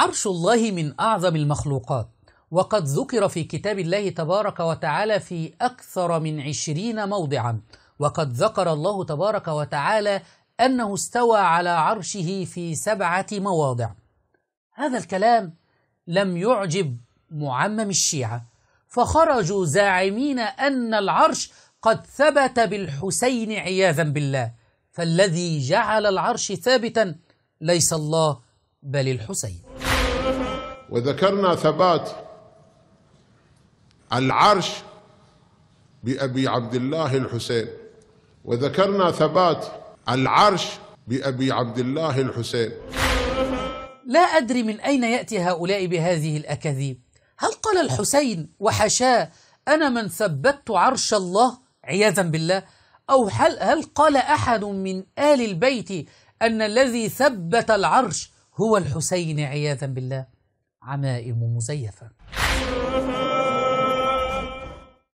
عرش الله من أعظم المخلوقات، وقد ذكر في كتاب الله تبارك وتعالى في أكثر من 20 موضعا، وقد ذكر الله تبارك وتعالى أنه استوى على عرشه في 7 مواضع. هذا الكلام لم يعجب معمم الشيعة، فخرجوا زاعمين أن العرش قد ثبت بالحسين عياذا بالله، فالذي جعل العرش ثابتا ليس الله بل الحسين. وذكرنا ثبات العرش بأبي عبد الله الحسين، وذكرنا ثبات العرش بأبي عبد الله الحسين. لا أدري من أين يأتي هؤلاء بهذه الأكاذيب. هل قال الحسين وحشاه أنا من ثبت عرش الله عياذا بالله؟ أو هل قال أحد من آل البيت أن الذي ثبت العرش هو الحسين عياذا بالله؟ عمائم مزيفة.